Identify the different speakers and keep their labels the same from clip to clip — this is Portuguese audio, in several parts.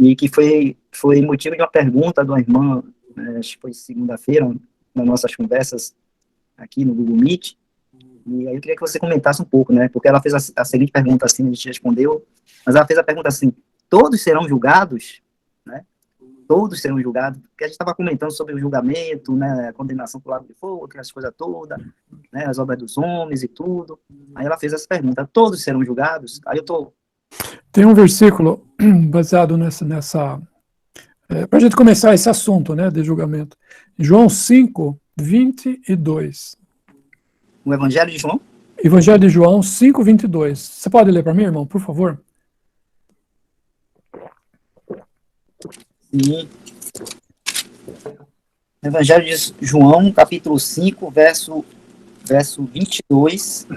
Speaker 1: e que foi motivo de uma pergunta de uma irmã, acho que foi segunda-feira, nas nossas conversas aqui no Google Meet, e aí eu queria que você comentasse um pouco, né, porque ela fez a seguinte pergunta, assim, a gente respondeu, mas ela fez a pergunta assim: todos serão julgados, né? Todos serão julgados, porque a gente estava comentando sobre o julgamento, né, a condenação por lago de fogo, aquelas coisas todas, né, as obras dos homens e tudo. Aí ela fez essa pergunta: todos serão julgados? Aí eu tô...
Speaker 2: Tem um versículo baseado nessa para a gente começar esse assunto, né, de julgamento. João 5, 22.
Speaker 1: O Evangelho de João?
Speaker 2: Evangelho de João 5, 22. Você pode ler para mim, irmão, por favor?
Speaker 1: Sim. Evangelho de João, capítulo 5, verso 22.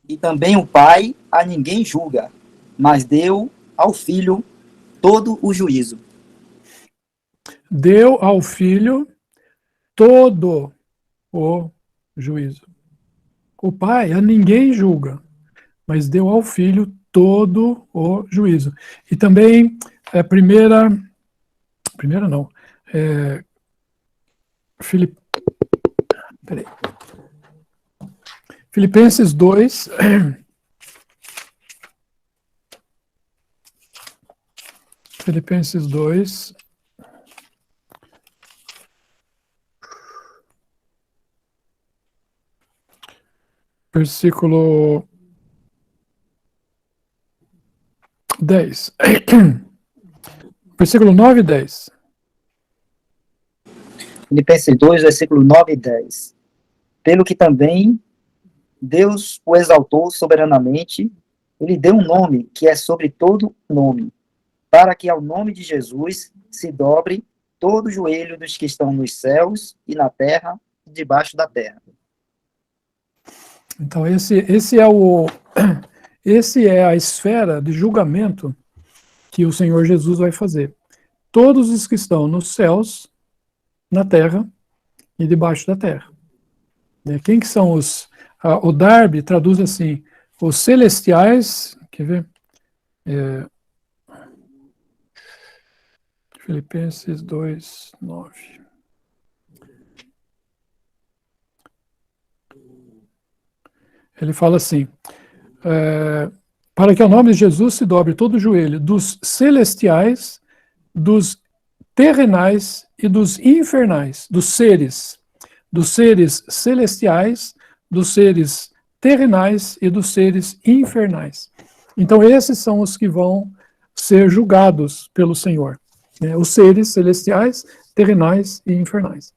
Speaker 1: E também o Pai a ninguém julga, mas deu ao Filho todo o juízo.
Speaker 2: Deu ao Filho todo o juízo. O Pai a ninguém julga, mas deu ao Filho todo o juízo. E também, primeira não, Filipenses 2, Filipenses 2, versículo 10. Versículo 9 e 10.
Speaker 1: Filipenses 2, versículo 9 e 10. Pelo que também Deus o exaltou soberanamente, ele deu um nome que é sobre todo nome, para que ao nome de Jesus se dobre todo o joelho dos que estão nos céus e na terra e debaixo da terra.
Speaker 2: Então esse é a esfera de julgamento que o Senhor Jesus vai fazer. Todos os que estão nos céus, na terra e debaixo da terra. Quem que são os... o Darby traduz assim: os celestiais... Quer ver? Filipenses 2, 9. Ele fala assim: para que ao nome de Jesus se dobre todo o joelho dos celestiais, dos terrenais e dos infernais, dos seres celestiais, dos seres terrenais e dos seres infernais. Então esses são os que vão ser julgados pelo Senhor, né? Os seres celestiais, terrenais e infernais.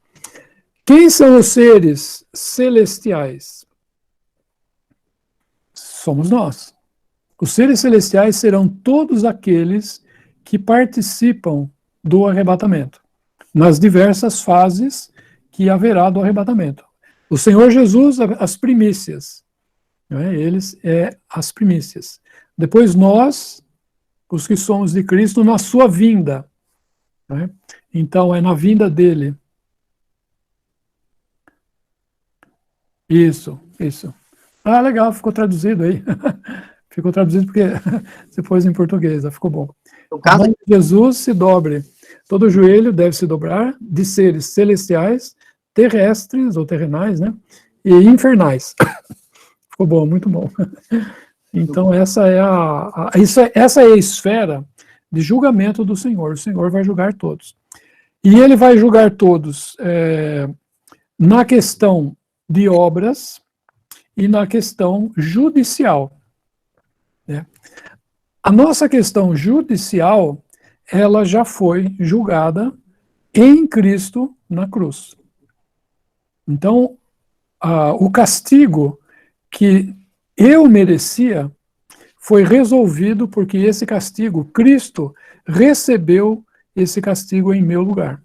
Speaker 2: Quem são os seres celestiais? Somos nós. Os seres celestiais serão todos aqueles que participam do arrebatamento, nas diversas fases que haverá do arrebatamento. O Senhor Jesus, as primícias, né? Eles as primícias. Depois nós, os que somos de Cristo, na sua vinda, né? Então é na vinda dele. Isso. Ah, legal, ficou traduzido aí. Ficou traduzido porque você pôs em português, ficou bom. O caso de Jesus se dobre. Todo joelho deve se dobrar de seres celestiais, terrestres ou terrenais, né? E infernais. Ficou bom, muito bom. Então essa é essa é a esfera de julgamento do Senhor. O Senhor vai julgar todos. E ele vai julgar todos na questão de obras e na questão judicial, né? A nossa questão judicial, ela já foi julgada em Cristo na cruz. Então, o castigo que eu merecia foi resolvido porque esse castigo, Cristo recebeu esse castigo em meu lugar.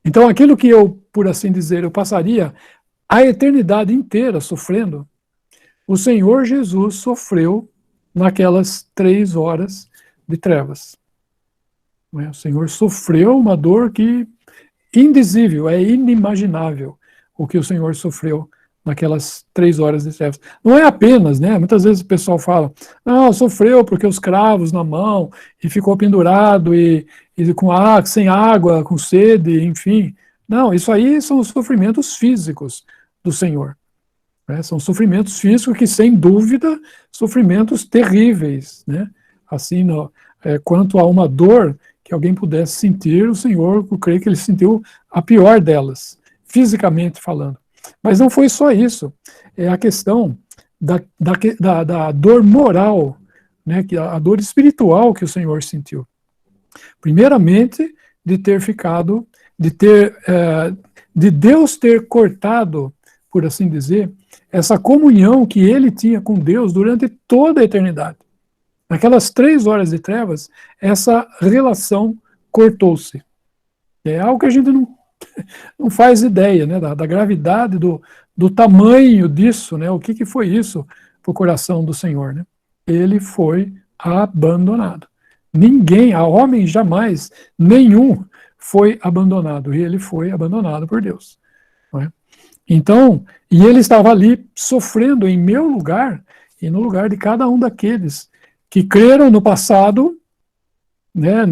Speaker 2: Então, aquilo que eu, por assim dizer, eu passaria a eternidade inteira sofrendo, o Senhor Jesus sofreu naquelas 3 horas de trevas. O Senhor sofreu uma dor que indizível, é inimaginável o que o Senhor sofreu naquelas 3 horas de trevas. Não é apenas, né? Muitas vezes o pessoal fala, não, sofreu porque os cravos na mão, e ficou pendurado, e sem água, com sede, enfim. Não, isso aí são os sofrimentos físicos do Senhor. Né? São sofrimentos físicos que, sem dúvida, sofrimentos terríveis, né? Assim, quanto a uma dor que alguém pudesse sentir, o Senhor, eu creio que ele sentiu a pior delas, fisicamente falando. Mas não foi só isso, é a questão da dor moral, né, a dor espiritual que o Senhor sentiu. Primeiramente, de Deus ter cortado, por assim dizer, essa comunhão que ele tinha com Deus durante toda a eternidade. Naquelas 3 horas de trevas, essa relação cortou-se. É algo que a gente não faz ideia, né, da gravidade, do tamanho disso, né, o que foi isso para o coração do Senhor. Né? Ele foi abandonado. Ninguém, a homem jamais, nenhum foi abandonado, e ele foi abandonado por Deus. Não é? Então, e ele estava ali sofrendo em meu lugar e no lugar de cada um daqueles que creram no passado, né,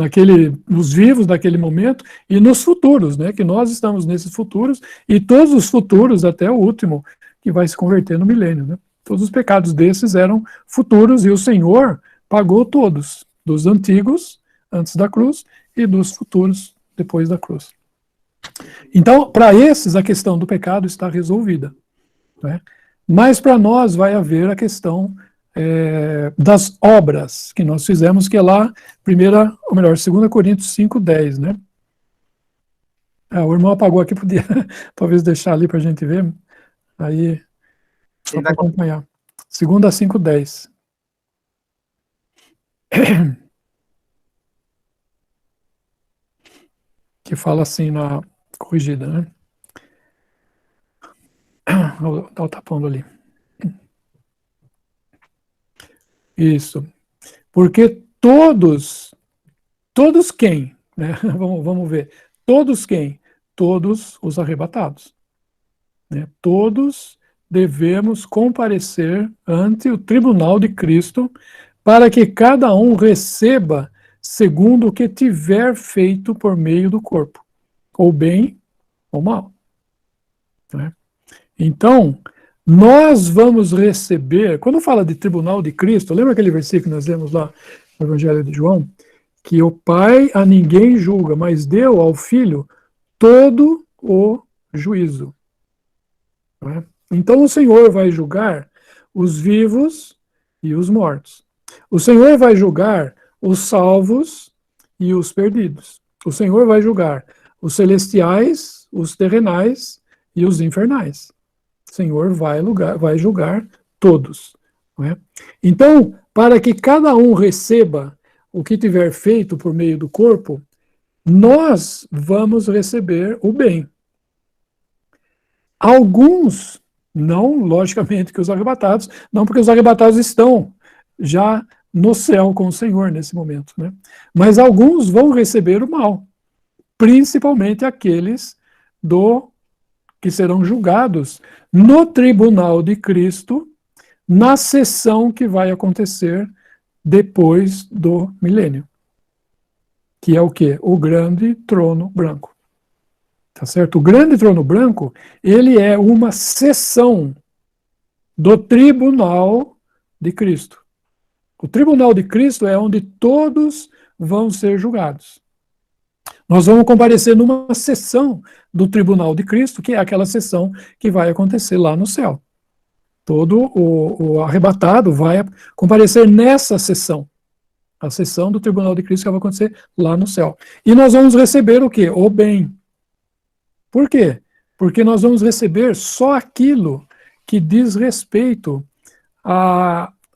Speaker 2: nos vivos daquele momento, e nos futuros, né, que nós estamos nesses futuros, e todos os futuros, até o último, que vai se converter no milênio. Né? Todos os pecados desses eram futuros, e o Senhor pagou todos, dos antigos, antes da cruz, e dos futuros, depois da cruz. Então, para esses, a questão do pecado está resolvida. Né? Mas para nós vai haver a questão das obras que nós fizemos, que é lá, 2 Coríntios 5:10, né? O irmão apagou aqui, podia talvez deixar ali para a gente ver, aí, só para acompanhar. 2 5:10. Que fala assim na corrigida, né? Dá o tapando ali. Isso. Porque todos quem? Né? Vamos ver. Todos quem? Todos os arrebatados. Né? Todos devemos comparecer ante o tribunal de Cristo para que cada um receba segundo o que tiver feito por meio do corpo, ou bem ou mal. Né? Então, nós vamos receber, quando fala de tribunal de Cristo, lembra aquele versículo que nós lemos lá no Evangelho de João? Que o Pai a ninguém julga, mas deu ao Filho todo o juízo. Né? Então o Senhor vai julgar os vivos e os mortos. O Senhor vai julgar os salvos e os perdidos. O Senhor vai julgar os celestiais, os terrenais e os infernais. O Senhor vai julgar todos. Não é? Então, para que cada um receba o que tiver feito por meio do corpo, nós vamos receber o bem. Alguns, não, logicamente, que os arrebatados, não porque os arrebatados estão já no céu com o Senhor nesse momento, né? Mas alguns vão receber o mal, principalmente aqueles que serão julgados no tribunal de Cristo, na sessão que vai acontecer depois do milênio. Que é o quê? O grande trono branco. Tá certo? O grande trono branco, ele é uma sessão do tribunal de Cristo. O tribunal de Cristo é onde todos vão ser julgados. Nós vamos comparecer numa sessão do tribunal de Cristo, que é aquela sessão que vai acontecer lá no céu. Todo o arrebatado vai comparecer nessa sessão. A sessão do tribunal de Cristo que vai acontecer lá no céu. E nós vamos receber o quê? O bem. Por quê? Porque nós vamos receber só aquilo que diz respeito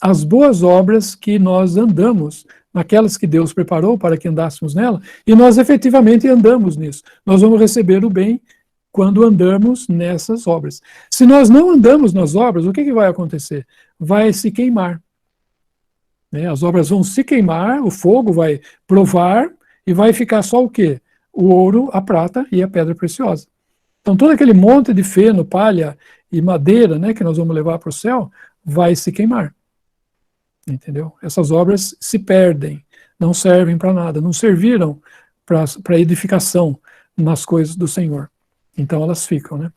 Speaker 2: às boas obras que nós andamos, naquelas que Deus preparou para que andássemos nela, e nós efetivamente andamos nisso. Nós vamos receber o bem quando andamos nessas obras. Se nós não andamos nas obras, o que vai acontecer? Vai se queimar. Né? As obras vão se queimar, o fogo vai provar, e vai ficar só o quê? O ouro, a prata e a pedra preciosa. Então todo aquele monte de feno, palha e madeira, né, que nós vamos levar para o céu, vai se queimar. Entendeu? Essas obras se perdem, não servem para nada, não serviram para edificação nas coisas do Senhor. Então elas ficam, né?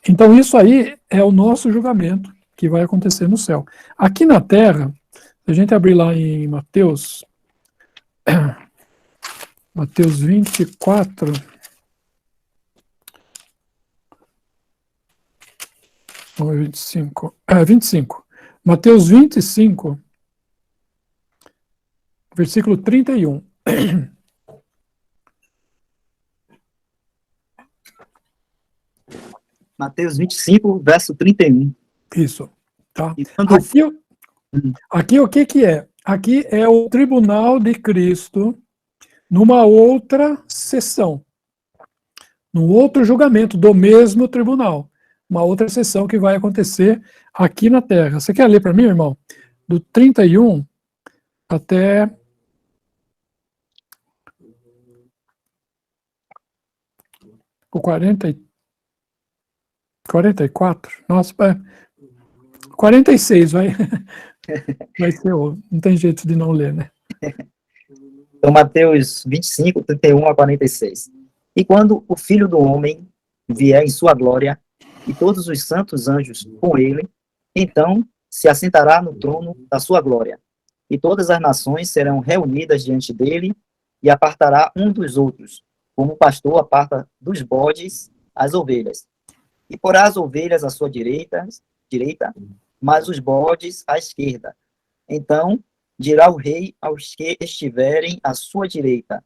Speaker 2: Então isso aí é o nosso julgamento que vai acontecer no céu. Aqui na terra, se a gente abrir lá em Mateus 24, ou 25, 25. Mateus 25, versículo 31.
Speaker 1: Mateus 25, verso 31.
Speaker 2: Isso, tá?
Speaker 1: Quando...
Speaker 2: Aqui o que é? Aqui é o tribunal de Cristo numa outra sessão, num outro julgamento do mesmo tribunal, uma outra sessão que vai acontecer aqui na Terra. Você quer ler para mim, irmão? Do 31 até o 44? Nossa, 46, vai ser, não tem jeito de não ler, né?
Speaker 1: Então, Mateus 25, 31 a 46. E quando o Filho do Homem vier em sua glória, e todos os santos anjos com ele, então se assentará no trono da sua glória. E todas as nações serão reunidas diante dele, e apartará um dos outros, como o pastor aparta dos bodes as ovelhas. E porá as ovelhas à sua direita, mas os bodes à esquerda. Então dirá o rei aos que estiverem à sua direita: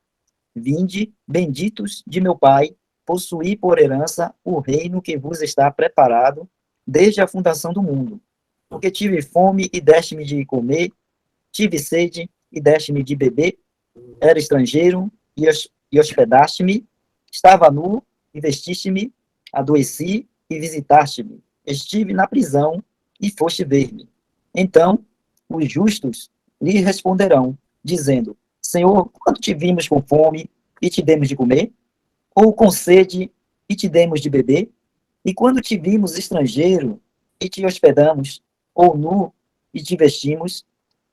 Speaker 1: vinde, benditos de meu Pai, possuí por herança o reino que vos está preparado desde a fundação do mundo. Porque tive fome e deste-me de comer, tive sede e deste-me de beber, era estrangeiro e hospedaste-me, estava nu e vestiste-me, adoeci e visitaste-me, estive na prisão e foste ver-me. Então os justos lhe responderão, dizendo: Senhor, quando te vimos com fome e te demos de comer? Ou com sede e te demos de beber? E quando te vimos estrangeiro e te hospedamos? Ou nu e te vestimos?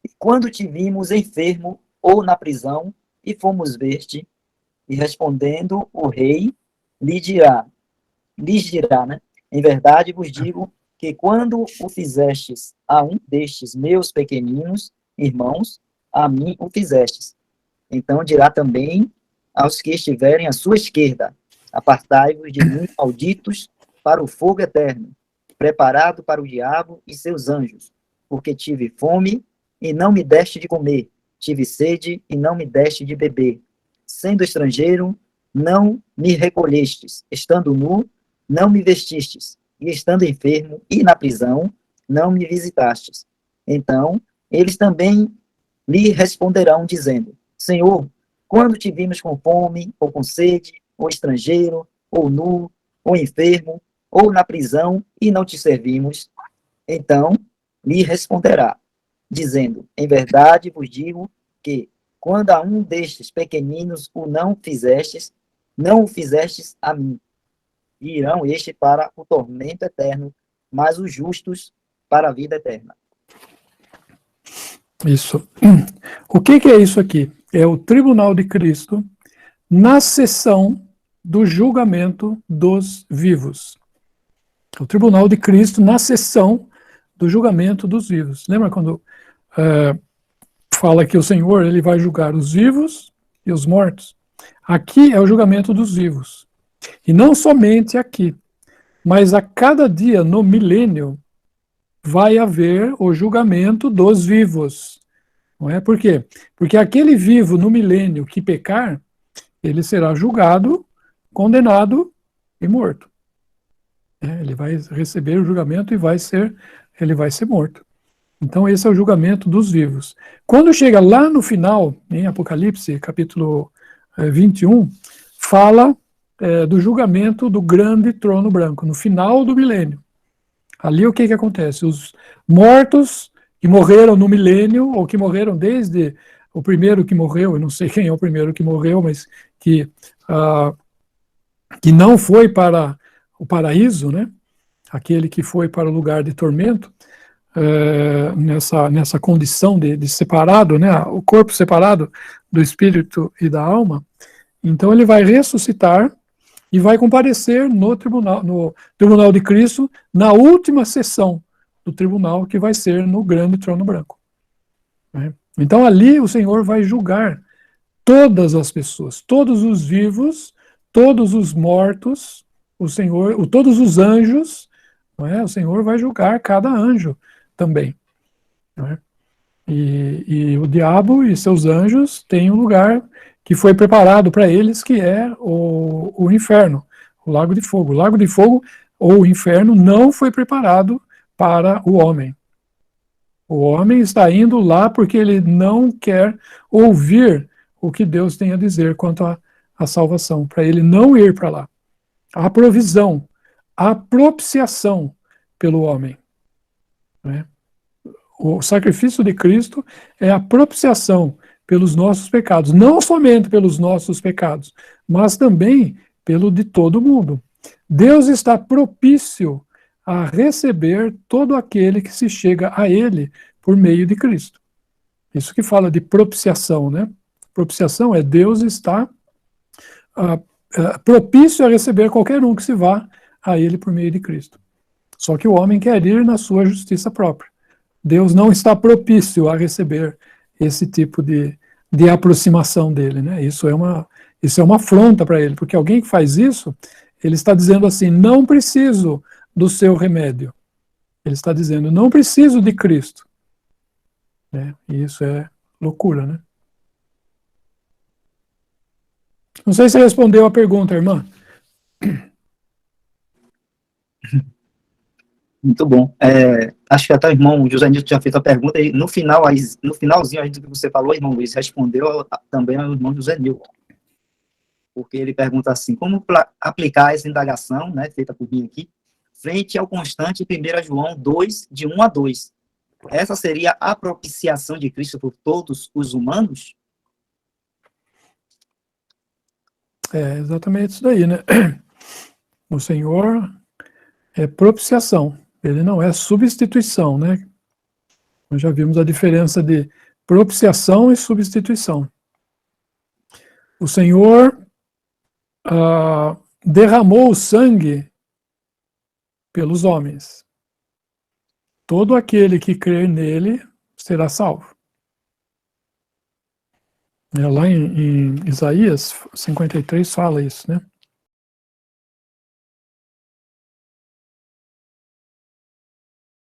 Speaker 1: E quando te vimos enfermo ou na prisão e fomos ver-te? E respondendo o rei, lhes dirá, né? Em verdade vos digo que quando o fizestes a um destes meus pequeninos irmãos, a mim o fizestes. Então dirá também aos que estiverem à sua esquerda: apartai-vos de mim, malditos, para o fogo eterno, preparado para o diabo e seus anjos, porque tive fome e não me deste de comer, tive sede e não me deste de beber, sendo estrangeiro, não me recolhestes, estando nu, não me vestistes, e estando enfermo e na prisão, não me visitastes. Então eles também lhe responderão, dizendo: Senhor, quando te vimos com fome, ou com sede, ou estrangeiro, ou nu, ou enfermo, ou na prisão, e não te servimos? Então lhe responderá, dizendo: Em verdade vos digo que, quando a um destes pequeninos o não o fizestes a mim. E irão este para o tormento eterno, mas os justos para a vida eterna.
Speaker 2: Isso. O que é isso aqui? É o tribunal de Cristo na sessão do julgamento dos vivos. O tribunal de Cristo na sessão do julgamento dos vivos. Lembra quando fala que o Senhor ele vai julgar os vivos e os mortos? Aqui é o julgamento dos vivos. E não somente aqui, mas a cada dia no milênio vai haver o julgamento dos vivos. Não é? Por quê? Porque aquele vivo no milênio que pecar, ele será julgado, condenado e morto. Ele vai receber o julgamento e ele vai ser morto. Então esse é o julgamento dos vivos. Quando chega lá no final, em Apocalipse, capítulo 21, fala do julgamento do grande trono branco, no final do milênio. Ali o que acontece? Os mortos que morreram no milênio, ou que morreram desde o primeiro que morreu, eu não sei quem é o primeiro que morreu, mas que não foi para o paraíso, né? aquele que foi para o lugar de tormento, nessa condição de separado, né, o corpo separado do espírito e da alma, então ele vai ressuscitar e vai comparecer no tribunal de Cristo, na última sessão do tribunal, que vai ser no grande trono branco. Né? Então ali o Senhor vai julgar todas as pessoas, todos os vivos, todos os mortos, todos os anjos, não é? O Senhor vai julgar cada anjo também. Não é? E o diabo e seus anjos têm um lugar que foi preparado para eles, que é o inferno, o lago de fogo. O lago de fogo, ou o inferno, não foi preparado para o homem. O homem está indo lá porque ele não quer ouvir o que Deus tem a dizer quanto à salvação, para ele não ir para lá. A provisão, a propiciação pelo homem. Né? O sacrifício de Cristo é a propiciação pelos nossos pecados, não somente pelos nossos pecados, mas também pelo de todo mundo. Deus está propício a receber todo aquele que se chega a Ele por meio de Cristo. Isso que fala de propiciação, né? Propiciação é Deus está propício a receber qualquer um que se vá a Ele por meio de Cristo. Só que o homem quer ir na sua justiça própria. Deus não está propício a receber esse tipo de aproximação dele, né? Isso é uma afronta para ele, porque alguém que faz isso, ele está dizendo assim, não preciso do seu remédio. Ele está dizendo, não preciso de Cristo. Né? E isso é loucura, né? Não sei se respondeu a pergunta, irmã.
Speaker 1: Muito bom. Acho que até o irmão José Nilton tinha feito a pergunta, e no finalzinho do que você falou, irmão Luiz, respondeu também ao irmão José Nilton. Porque ele pergunta assim, como aplicar essa indagação, né, feita por mim aqui, frente ao constante 1 João 2, de 1 a 2. Essa seria a propiciação de Cristo por todos os humanos?
Speaker 2: É exatamente isso daí, né? O Senhor é propiciação, ele não é substituição, né? Nós já vimos a diferença de propiciação e substituição. O Senhor derramou o sangue pelos homens. Todo aquele que crer nele será salvo. Lá em Isaías 53 fala isso, né?